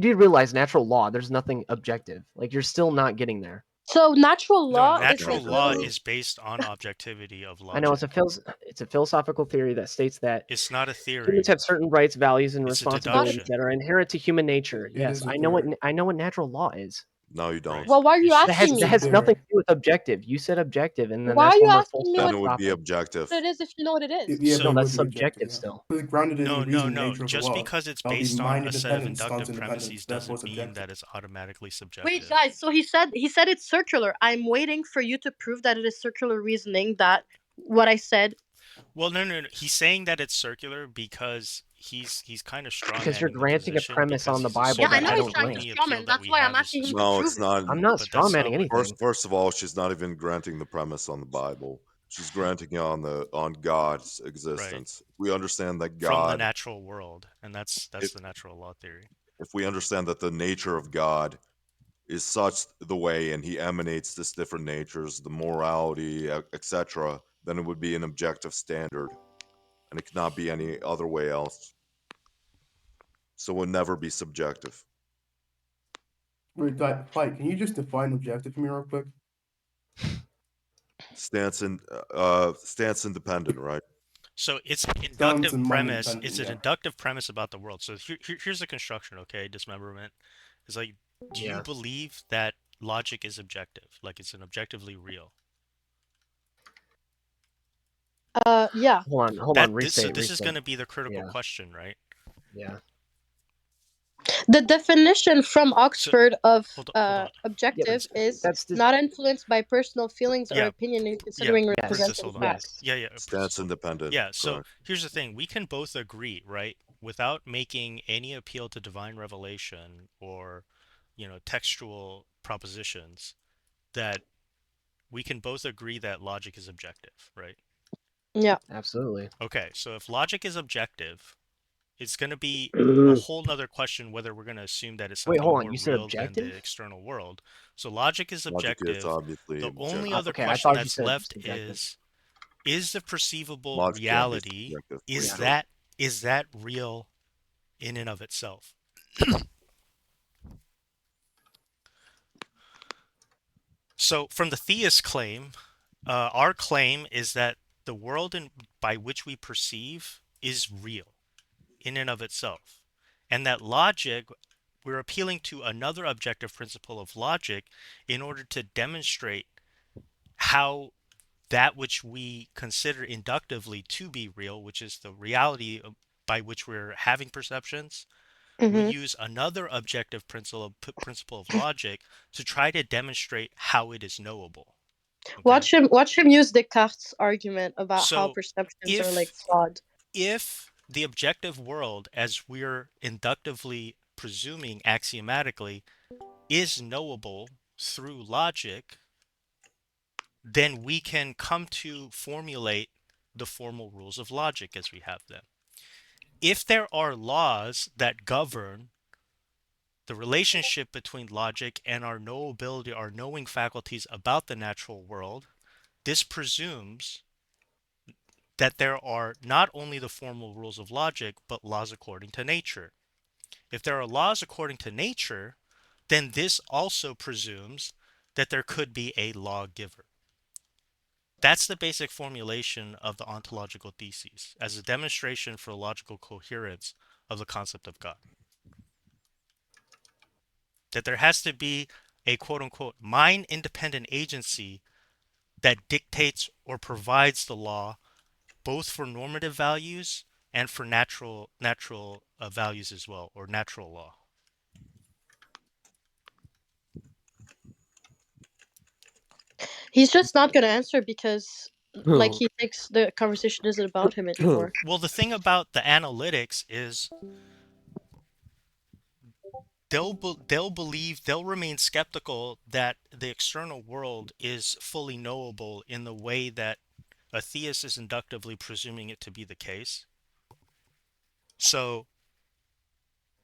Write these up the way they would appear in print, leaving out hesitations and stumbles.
You do realize natural law, there's nothing objective. Like, you're still not getting there. So natural No, law is natural like law literally. is based on objectivity of I know logic. it's a philosophical theory that states that It's not a humans theory. have certain rights, values, and It's a responsibilities deduction. that are inherent to human nature. It Yes, is a I know theory. what natural law is. No, you don't. Right. Well, why are you It's- asking That me? has nothing to There. do with objective. You said objective, and then Why that's are you when we're asking full me Then stop it would be dropping. objective. What it is if you know what it is? Yeah, So- but it No, would that's be objective, subjective yeah. still. But grounded in the reason nature of the Just law. because it's That'll be based on mind a set of independent, inductive stance premises independent, therefore doesn't it's mean objective. that it's automatically subjective. Wait, guys. So he said it's circular. I'm waiting for you to prove that it is circular reasoning. That what I said. Well, no. He's saying that it's circular because he's kind of strong Because you're granting a premise on the Bible Yeah, I that know I he's don't trying to grant. strawman. That's why I'm asking him to No, prove it's it. not. I'm not But that's not strawmanning what- anything. First of all, she's not even granting the premise on the Bible. She's granting it on God's existence. We understand that from the God, natural world, and that's If- the natural law theory. if we understand that the nature of God is such the way, and He emanates this different natures, the morality, etc., then it would be an objective standard, and it cannot be any other way else. So it would never be subjective. Wait, guy, Fight, can you just define objective for me real quick? Stance independent, right? So it's an Sounds inductive mind premise. independent, It's an yeah. inductive premise about the world. So here's the construction. Okay, dismemberment. It's like, do you Yeah. believe that logic is objective? Like it's an objectively real? Yeah. Hold on, So restate. this is restate. going to be the critical Yeah. question, right? Yeah. The definition from Oxford of hold on. objective is That's not influenced by personal feelings or Yeah. opinion in considering Yes. Princess, represented hold on. facts. Yeah. Stance independent. Yeah, so correct. here's the thing. We can both agree, right, without making any appeal to divine revelation or, textual propositions, that we can both agree that logic is objective, right? Yeah. Absolutely. Okay, so if logic is objective, it's going to be a whole nother question whether we're going to assume that it's something Wait, hold on. more You said real than objective? the external world. So logic is Logic objective. is obviously The only objective. other Okay, I question thought you that's said left subjective. is the perceivable Logic can be reality, subjective, for is sure. that real in and of itself? So from the theist claim, our claim is that the world by which we perceive is real in and of itself, and that logic, we're appealing to another objective principle of logic in order to demonstrate how that which we consider inductively to be real, which is the reality by which we're having perceptions, we use another objective principle of logic to try to demonstrate how it is knowable. Okay? Watch him use Descartes' argument about how So perceptions are like flawed. if the objective world, as we're inductively presuming axiomatically, is knowable through logic, then we can come to formulate the formal rules of logic as we have them. If there are laws that govern the relationship between logic and our knowability, our knowing faculties about the natural world, this presumes that there are not only the formal rules of logic, but laws according to nature. If there are laws according to nature, then this also presumes that there could be a lawgiver. That's the basic formulation of the ontological theses as a demonstration for logical coherence of the concept of God. That there has to be a quote-unquote mind-independent agency that dictates or provides the law both for normative values and for natural values as well, or natural law. He's just not going to answer because like he thinks the conversation isn't about him anymore. Well, the thing about the analytics is they'll remain skeptical that the external world is fully knowable in the way that a theist is inductively presuming it to be the case. So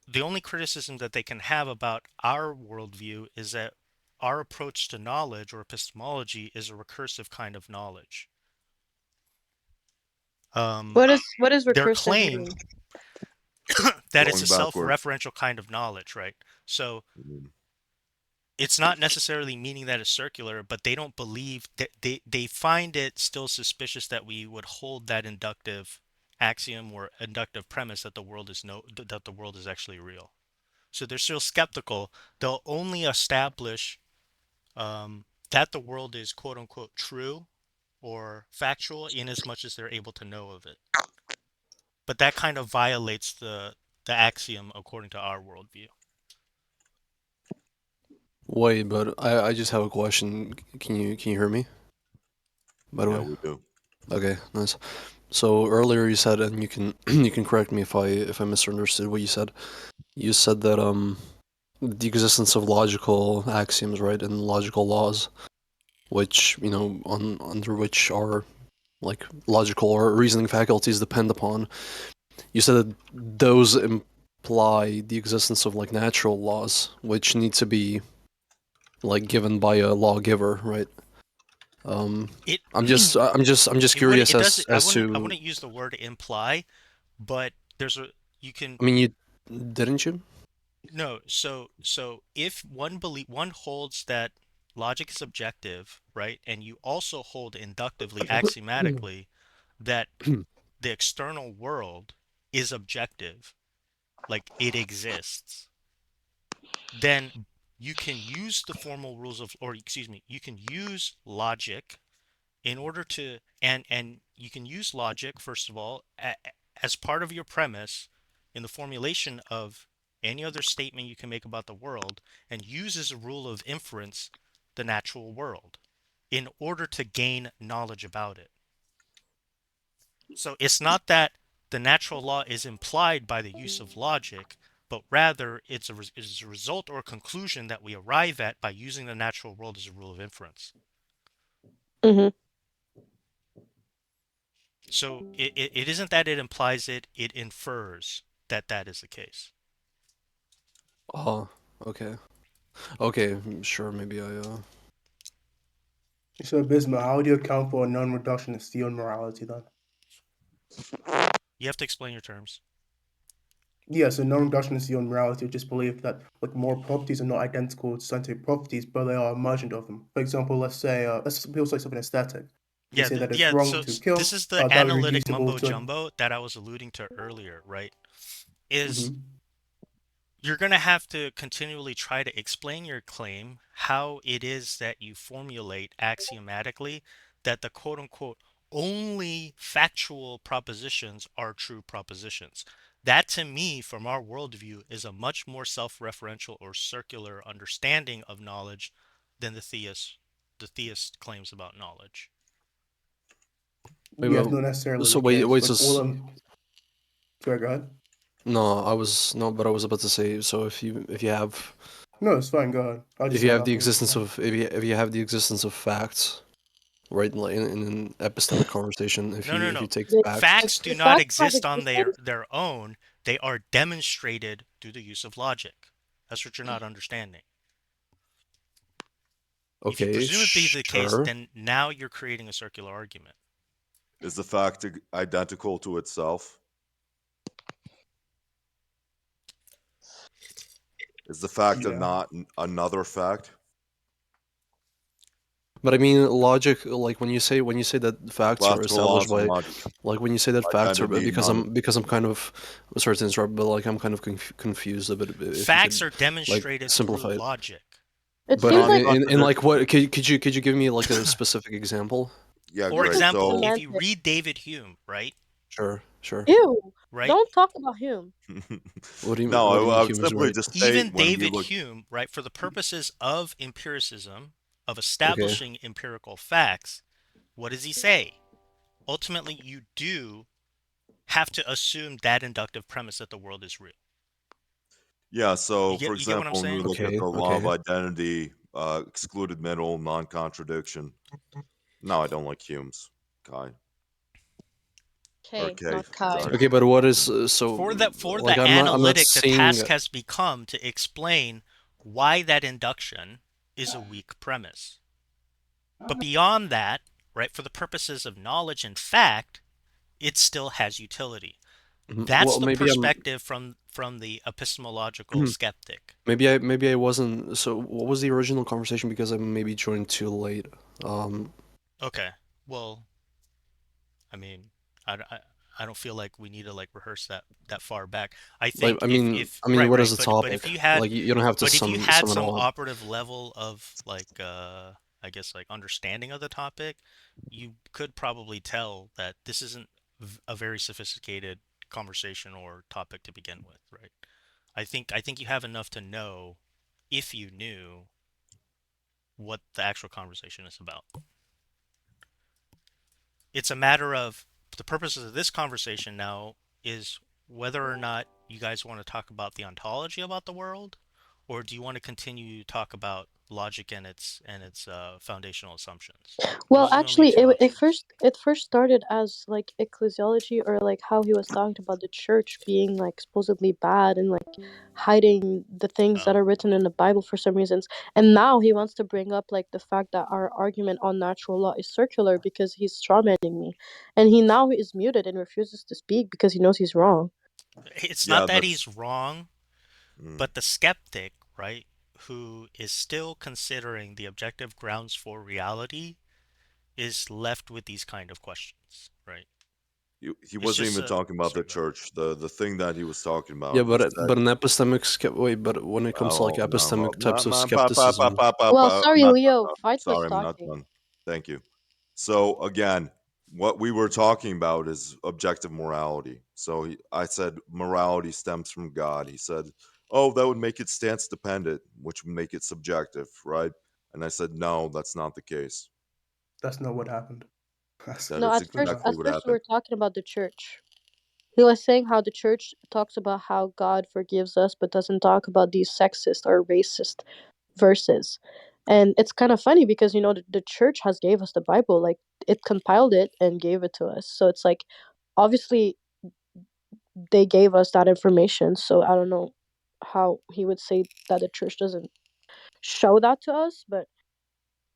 the only criticism that they can have about our worldview is that our approach to knowledge or epistemology is a recursive kind of knowledge. What is recursive Their claim, mean? that it's a Going backward. self-referential kind of knowledge, right? So Mhm. it's not necessarily meaning that it's circular, but they don't believe that they find it still suspicious that we would hold that inductive axiom or inductive premise that the world is that the world is actually real. So they're still skeptical. They'll only establish that the world is quote unquote true or factual in as much as they're able to know of it. But that kind of violates the axiom according to our worldview. Wait, but I just have a question. Can you hear me? By the Yeah, way. we do. Okay, nice. So earlier you said, and you can you can correct me if I misunderstood what you said. You said that the existence of logical axioms, right, and logical laws, which under which our like logical or reasoning faculties depend upon. You said that those imply the existence of like natural laws, which need to be like given by a lawgiver, right? It I'm just it would curious it does I as to. wouldn't use the word imply, but there's a you can I mean, you didn't you? no, so if one holds that logic is objective, right? And you also hold inductively axiomatically that the external world is objective, like it exists, then you can use the formal rules of, or excuse me, you can use logic in order to, and you can use logic, first of all, as part of your premise in the formulation of any other statement you can make about the world, and use as a rule of inference the natural world in order to gain knowledge about it. So it's not that the natural law is implied by the use of logic, but rather it's a result or conclusion that we arrive at by using the natural world as a rule of inference. Mm-hmm. So it isn't that it implies it, it infers that that is the case. Oh, okay. Okay, sure, maybe So, Bisma, how do you account for a non-reductionist theory on morality then? You have to explain your terms. Yeah, so non-reductionist theory on morality just believe that like moral properties are not identical to scientific properties, but they are emergent of them. For example, let's people say something aesthetic. They say that it's Yeah, wrong so to kill, this is the that would be analytic reducible mumbo to jumbo that I was alluding to earlier, right? Is Mhm. you're going to have to continually try to explain your claim, how it is that you formulate axiomatically that the quote unquote only factual propositions are true propositions. That to me, from our worldview, is a much more self-referential or circular understanding of knowledge than the theist claims about knowledge. wait, Yeah, it's not necessarily so the wait, case. wait, Like all of them. Sorry, go ahead. no, but I was about to say, so if you have No, it's fine. Go ahead. I'll just if you say it have the afterwards. existence of if you have the existence of facts, right, like in an epistemic conversation, No, no, if you no. take The, facts, Facts do the not facts have exist on existence. their own. They are demonstrated through the use of logic. That's what you're not understanding. If you okay, presume it be the case, sure. then now you're creating a circular argument. Is the fact identical to itself? Is the fact of Yeah. not another fact? But I mean, logic, like when you say that facts are Classical established laws of by, logic, like when you say that facts are, identity, because I'm kind of, sorry to interrupt, but like I'm kind of confused a bit. If you Facts could are like demonstrated through simplify it. logic. It But seems like in like non-contradiction. what could you give me like a specific example? Yeah, For it's great. just example, So, if you semantic. read David Hume, right? Sure, sure. Ew! Right? Don't talk about Hume. no, What do you mean I would humans simply right? just state Even when we David look. Hume, right, for the purposes of empiricism, of Okay. establishing empirical facts, what does he say? Ultimately, you do have to assume that inductive premise that the world is real. Yeah, so for You get what I'm example, when we saying? look at Okay, the law of okay. identity, excluded middle, non-contradiction. No, I don't like Hume's. Kai. Or Okay, K, not Kai. sorry. Okay, but what is so For like the I'm not analytic, the seeing. task has become to explain why that induction is a weak premise. But beyond that, right, for the purposes of knowledge and fact, it still has utility. That's Well, the maybe I'm perspective from the epistemological skeptic. maybe I wasn't. So what was the original conversation? Because I maybe joined too late. Okay. Well, I mean, I don't feel like we need to like rehearse that far back. I think I mean, right, what is right, the but if topic? you had Like, you don't have to but if you had sum it some all up. operative level of like I guess like understanding of the topic, you could probably tell that this isn't a very sophisticated conversation or topic to begin with, right? I think you have enough to know if you knew what the actual conversation is about. It's a matter of the purposes of this conversation now is whether or not you guys want to talk about the ontology about the world, or do you want to continue to talk about logic and its foundational assumptions? Well, Those are the only actually, two options. it first started as like ecclesiology, or like how he was talking about the church being like supposedly bad and like hiding the things that Oh, are written in the Bible for some reasons. And now he wants to bring up like the fact that our argument on natural law is circular because he's strawmanning me, and he now is muted and refuses to speak because he knows he's wrong. it's Yeah, not that that's he's wrong, mm, but the skeptic, right, who is still considering the objective grounds for reality is left with these kind of questions, right? he It's wasn't just even a talking about the sorry, go ahead. church. The thing that he was talking Yeah, about, he said, but an epistemic wait, but when it comes to like "Oh no, epistemic types of skepticism, Well, I'm sorry, not Leo, done. Fight was Sorry, I'm not talking. done. Thank you." So again, what we were talking about is objective morality. So I said morality stems from God. He said, "Oh, that would make it stance dependent, which would make it subjective, right?" And I said, "No, that's not the case. That's not what happened. That's That No, is completely exactly at wrong. what first we happened." were talking about the church. He was saying how the church talks about how God forgives us, but doesn't talk about these sexist or racist verses. And it's kind of funny because the church has gave us the Bible, like it compiled it and gave it to us. So it's like obviously they gave us that information. So I don't know how he would say that the church doesn't show that to us, but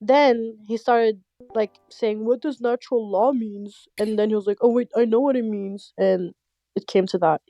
then he started like saying, "What does natural law means?" And then he was like, "Oh wait, I know what it means," and it came to that.